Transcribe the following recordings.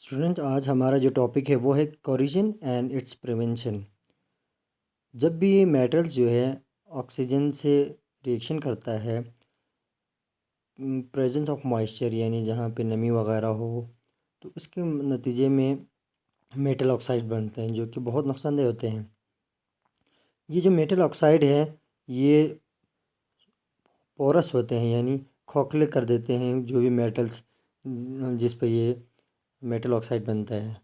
Student, आज हमारा जो टॉपिक है वो है कोरिजन एंड इट्स प्रिवेंशन। जब भी ये मेटल्स जो है ऑक्सीजन से रिएक्शन करता है, प्रेजेंस ऑफ मॉइस्चर यानी जहाँ पे नमी वगैरह हो, तो उसके नतीजे में मेटल ऑक्साइड बनते हैं जो कि बहुत नुकसानदेह होते हैं। ये जो मेटल ऑक्साइड है ये पोरस होते हैं, यानी खोखले कर देते हैं जो भी मेटल्स जिस पर ये मेटल ऑक्साइड बनता है,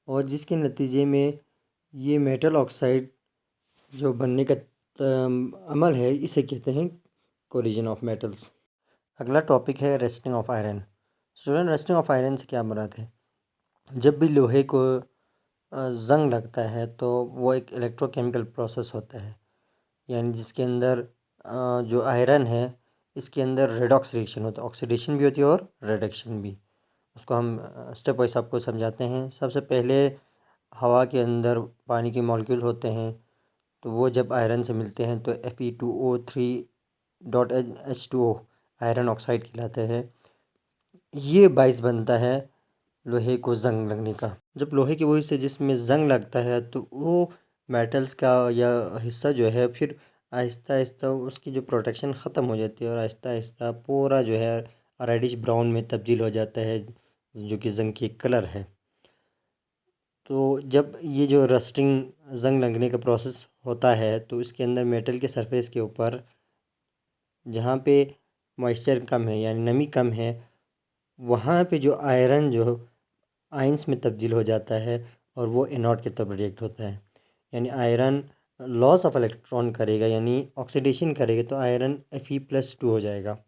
और जिसके नतीजे में ये मेटल ऑक्साइड जो बनने का अमल है इसे कहते हैं कोरिजन ऑफ मेटल्स। अगला टॉपिक है resting of iron. Student, resting of iron से क्या मुराद है? जब भी लोहे को जंग लगता है तो वो एक इलेक्ट्रोकेमिकल प्रोसेस होता है, यानी जिसके अंदर जो आयरन है इसके अंदर रेडॉक्स रिएक्शन होता है, ऑक्सीडेशन भी होती है और रिडक्शन भी। उसको हम स्टेप वाइज आपको समझाते हैं। सबसे पहले हवा के अंदर पानी के मॉलिक्यूल होते हैं, तो वो जब आयरन से मिलते हैं तो Fe2O3.H2O आयरन ऑक्साइड कहलाते हैं। ये बाइस बनता है लोहे को जंग लगने का। जब लोहे की वजह से जिसमें जंग लगता है तो वो मेटल्स का या हिस्सा जो है फिर आहिस्ता आहिस्ता उसकी जो प्रोटेक्शन ख़त्म हो जाती है और आहिस्ता आहिस्ता पूरा जो है रेडिश ब्राउन में तब्दील हो जाता है, जो कि जंग की कलर है। तो जब ये जो रस्टिंग जंग लगने का प्रोसेस होता है तो इसके अंदर मेटल के सरफेस के ऊपर जहाँ पे मॉइस्चर कम है यानी नमी कम है, वहाँ पे जो आयरन जो आयंस में तब्दील हो जाता है और वो एनोड के तौर पर रिएक्ट होता है। यानी आयरन लॉस ऑफ इलेक्ट्रॉन करेगा यानी ऑक्सीडेशन करेगा तो आयरन Fe+2 हो जाएगा।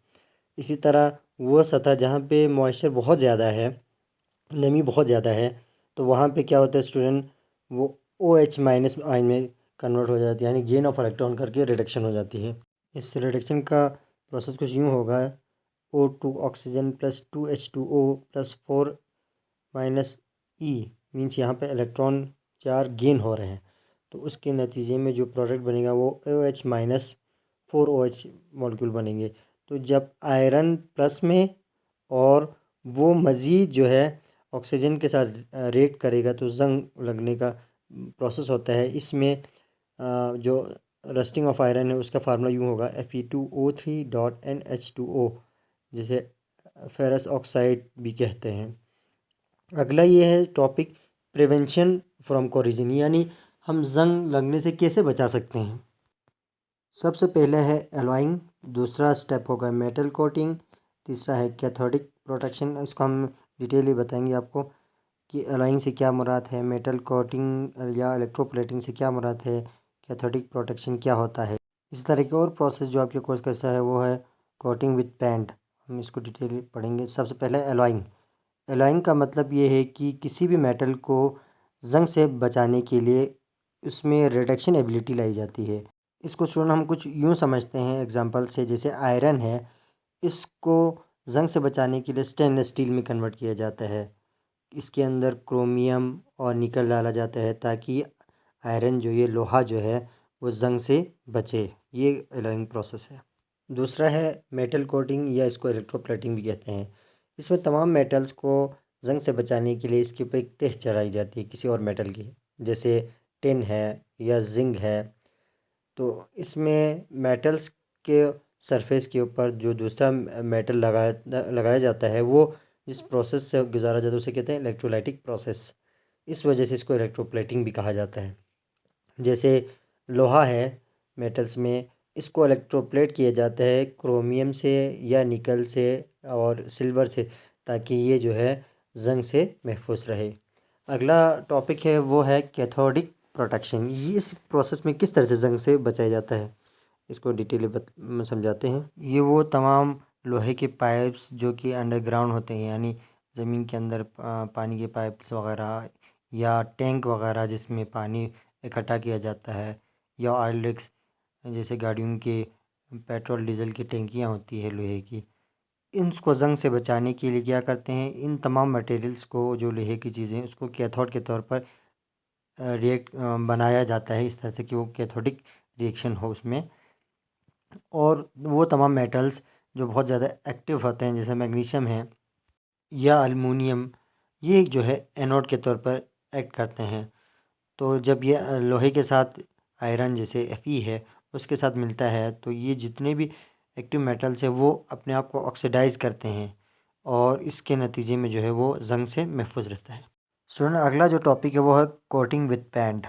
इसी तरह वो सतह जहाँ पे मॉइस्चर बहुत ज़्यादा है, नमी बहुत ज़्यादा है, तो वहाँ पे क्या होता है स्टूडेंट, वो OH- आयन में कन्वर्ट हो जाती है, यानी गेन ऑफ इलेक्ट्रॉन करके रिडक्शन हो जाती है। इस रिडक्शन का प्रोसेस कुछ यूँ होगा: O2 oxygen +2H2O+4 - E means यहाँ पे इलेक्ट्रॉन 4 गेन हो रहे हैं, तो उसके नतीजे में जो प्रोडक्ट बनेगा वो OH-4OH मॉलिक्यूल बनेंगे। तो जब आयरन प्लस में और वो मज़ीद जो है ऑक्सीजन के साथ रिएक्ट करेगा तो जंग लगने का प्रोसेस होता है। इसमें जो रस्टिंग ऑफ आयरन है उसका फार्मूला यूँ होगा Fe2O3.NH2O, जिसे फेरस ऑक्साइड भी कहते हैं। अगला ये है टॉपिक प्रिवेंशन फ्रॉम कोरिजन, यानी हम जंग लगने से कैसे बचा सकते हैं। सबसे पहले है एलॉइंग, दूसरा स्टेप होगा मेटल कोटिंग, तीसरा है कैथोडिक प्रोटेक्शन। इसको हम डिटेली बताएंगे आपको कि एलॉइंग से क्या मुराद है, मेटल कोटिंग या इलेक्ट्रोप्लेटिंग से क्या मुराद है, कैथोडिक प्रोटेक्शन क्या होता है। इस तरह के और प्रोसेस जो आपके कोर्स का हिस्सा है वो है कोटिंग विद पेंट। हम इसको डिटेल पढ़ेंगे। सबसे पहले एलॉइंग। एलॉइंग का मतलब ये है कि किसी भी मेटल को जंग से बचाने के लिए उसमें रिडक्शन एबिलिटी लाई जाती है। इसको स्टूडेंट हम कुछ यूँ समझते हैं एग्जांपल से, जैसे आयरन है, इसको जंग से बचाने के लिए स्टेनलेस स्टील में कन्वर्ट किया जाता है। इसके अंदर क्रोमियम और निकल डाला जाता है ताकि आयरन जो ये लोहा जो है वो जंग से बचे। ये एलॉइंग प्रोसेस है। दूसरा है मेटल कोटिंग या इसको इलेक्ट्रोप्लेटिंग भी कहते हैं। इसमें तमाम मेटल्स को जंग से बचाने के लिए इसके ऊपर एक तह चढ़ाई जाती है किसी और मेटल की, जैसे टिन है या जिंक है। तो इसमें मेटल्स के सरफेस के ऊपर जो दूसरा मेटल लगाया जाता है वो जिस प्रोसेस से गुजारा जाता है उसे कहते हैं इलेक्ट्रोलाइटिक प्रोसेस। इस वजह से इसको इलेक्ट्रोप्लेटिंग भी कहा जाता है। जैसे लोहा है मेटल्स में, इसको इलेक्ट्रोप्लेट किया जाता है क्रोमियम से या निकल से और सिल्वर से, ताकि ये जो है जंग से महफूज रहे। अगला टॉपिक है वो है कैथोडिक प्रोटेक्शन। ये इस प्रोसेस में किस तरह से जंग से बचाया जाता है, इसको डिटेल समझाते हैं। ये वो तमाम लोहे के पाइप्स जो कि अंडरग्राउंड होते हैं, यानी ज़मीन के अंदर पानी के पाइप्स वगैरह या टैंक वगैरह जिसमें पानी इकट्ठा किया जाता है, या ऑयल रिग्स जैसे गाड़ियों के पेट्रोल डीजल की टैंकियाँ होती है लोहे की। इनको जंग से बचाने के लिए क्या करते हैं, इन तमाम मटेरियल्स को जो लोहे की चीज़ें उसको कैथोड के तौर पर रिएक्ट बनाया जाता है इस तरह से कि वो कैथोडिक रिएक्शन हो उसमें। और वो तमाम मेटल्स जो बहुत ज़्यादा एक्टिव होते हैं जैसे मैग्नीशियम है या अलमुनियम ये जो है एनोड के तौर पर एक्ट करते हैं। तो जब ये लोहे के साथ आयरन जैसे Fe है उसके साथ मिलता है तो ये जितने भी एक्टिव मेटल्स है वो अपने आप को ऑक्सीडाइज करते हैं और इसके नतीजे में जो है वो जंग से महफूज रहता है। स्टूडेंट अगला जो टॉपिक है वो है कोटिंग विद पेंट,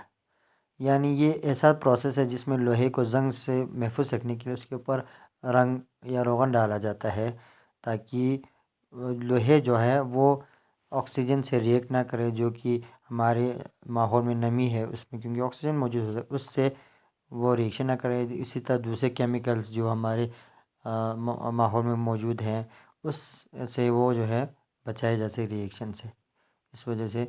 यानी ये ऐसा प्रोसेस है जिसमें लोहे को जंग से महफूज रखने के लिए उसके ऊपर रंग या रोगन डाला जाता है ताकि लोहे जो है वो ऑक्सीजन से रिएक्ट ना करे, जो कि हमारे माहौल में नमी है उसमें क्योंकि ऑक्सीजन मौजूद होता है उससे वो रिएक्शन ना करे। इसी तरह दूसरे केमिकल्स जो हमारे माहौल में मौजूद हैं उस से वो जो है बचाए जा सके रिएक्शन से, इस वजह से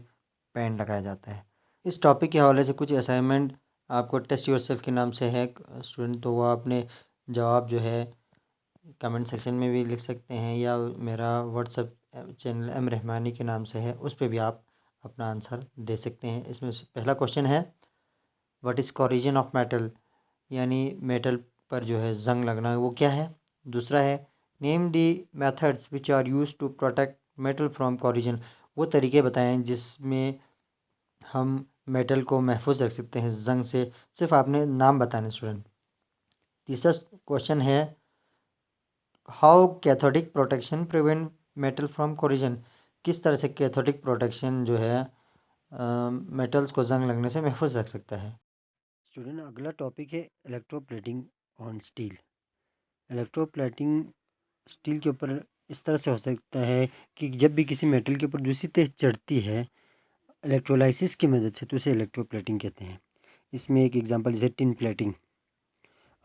पेंट लगाया जाता है। इस टॉपिक के हवाले से कुछ असाइनमेंट आपको टेस्ट योरसेल्फ के नाम से है स्टूडेंट, तो वह अपने जवाब जो है कमेंट सेक्शन में भी लिख सकते हैं या मेरा व्हाट्सएप चैनल एम रहमानी के नाम से है उस पर भी आप अपना आंसर दे सकते हैं। इसमें पहला क्वेश्चन है what is corrosion of metal, यानी मेटल पर जो है जंग लगना वो क्या है। दूसरा है name the methods which are use to protect metal from corrosion, वो तरीके बताएं जिसमें हम मेटल को महफूज रख सकते हैं जंग से, सिर्फ आपने नाम बताने स्टूडेंट। तीसरा क्वेश्चन है how cathodic protection prevent metal from corrosion, किस तरह से कैथोडिक प्रोटेक्शन जो है मेटल्स को जंग लगने से महफूज रख सकता है। स्टूडेंट अगला टॉपिक है electroplating on steel. Electroplating steel के ऊपर इस तरह से हो सकता है कि जब भी किसी मेटल के ऊपर दूसरी तह चढ़ती है इलेक्ट्रोलाइसिस की मदद से तो उसे इलेक्ट्रोप्लेटिंग कहते हैं। इसमें एक एग्जांपल जैसे टिन प्लेटिंग,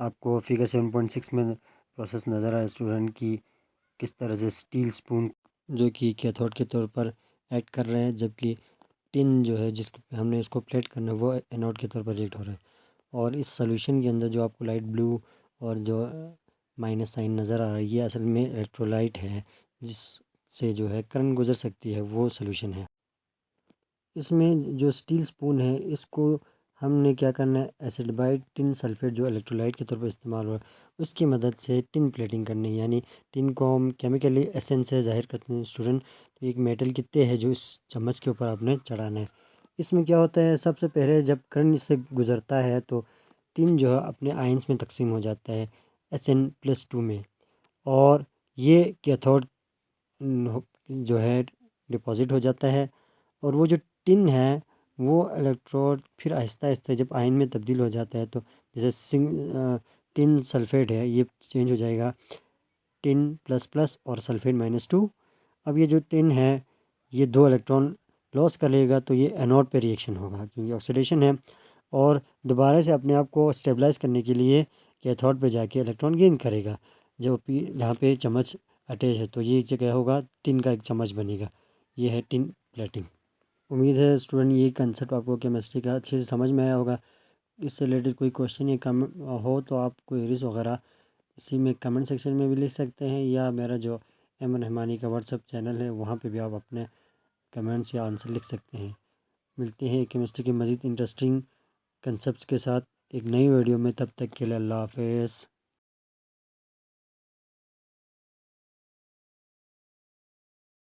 आपको फिगर 7.6 में प्रोसेस नज़र आया स्टूडेंट की किस तरह से स्टील स्पून जो कि कैथोड के तौर पर एक्ट कर रहे हैं, जबकि टिन जो है जिसको हमने इसको प्लेट करना है वो एनोड के तौर पर रिएक्ट हो रहा है। और इस सोल्यूशन के अंदर जो आपको लाइट ब्लू और जो माइनस साइन नज़र आ रहा है ये असल में इलेक्ट्रोलाइट है जिससे जो है करंट गुजर सकती है, वो सोल्यूशन है। इसमें जो स्टील स्पून है इसको हमने क्या करना है एसिड बाई टिन सल्फेट जो इलेक्ट्रोलाइट के तौर पर इस्तेमाल हुआ है उसकी मदद से टिन प्लेटिंग करनी है, यानी टिन को हम केमिकली एसेंस से ज़ाहिर करते हैं स्टूडेंट। तो एक मेटल की तह है जो इस चम्मच के ऊपर आपने चढ़ाना है। इसमें क्या होता है सबसे पहले जब करंट इससे गुजरता है तो टिन जो है अपने आयंस में तकसीम हो जाता है Sn+2 में, और ये कैथोड जो है डिपॉजिट हो जाता है। और वो जो टिन है वो इलेक्ट्रोड फिर आहिस्ता आहिस्ता जब आयन में तब्दील हो जाता है तो जैसे टिन सल्फेट है ये चेंज हो जाएगा टिन प्लस प्लस और सल्फेट -2। अब ये जो टिन है ये 2 इलेक्ट्रॉन लॉस कर लेगा तो ये एनोड पे रिएक्शन होगा क्योंकि ऑक्सीडेशन है, और दोबारा से अपने आप को स्टेबलाइज करने के लिए कैथोड पे जाके इलेक्ट्रॉन गेन करेगा। जहाँ पे चम्मच अटैच है तो ये जगह होगा टिन का एक चम्मच बनेगा, ये है टिन प्लेटिंग। उम्मीद है स्टूडेंट ये कंसेप्ट आपको केमिस्ट्री का अच्छे से समझ में आया होगा। इससे रिलेटेड कोई क्वेश्चन या कम हो तो आप क्वेरीज वगैरह इसी में कमेंट सेक्शन में भी लिख सकते हैं या मेरा जो एम रहमानी का व्हाट्सअप चैनल है वहाँ पे भी आप अपने कमेंट्स या आंसर लिख सकते हैं। मिलते हैं केमिस्ट्री के मज़ीद इंटरेस्टिंग कंसेप्ट के साथ एक नई वीडियो में, तब तक के लिए अल्लाह हाफ़िज़।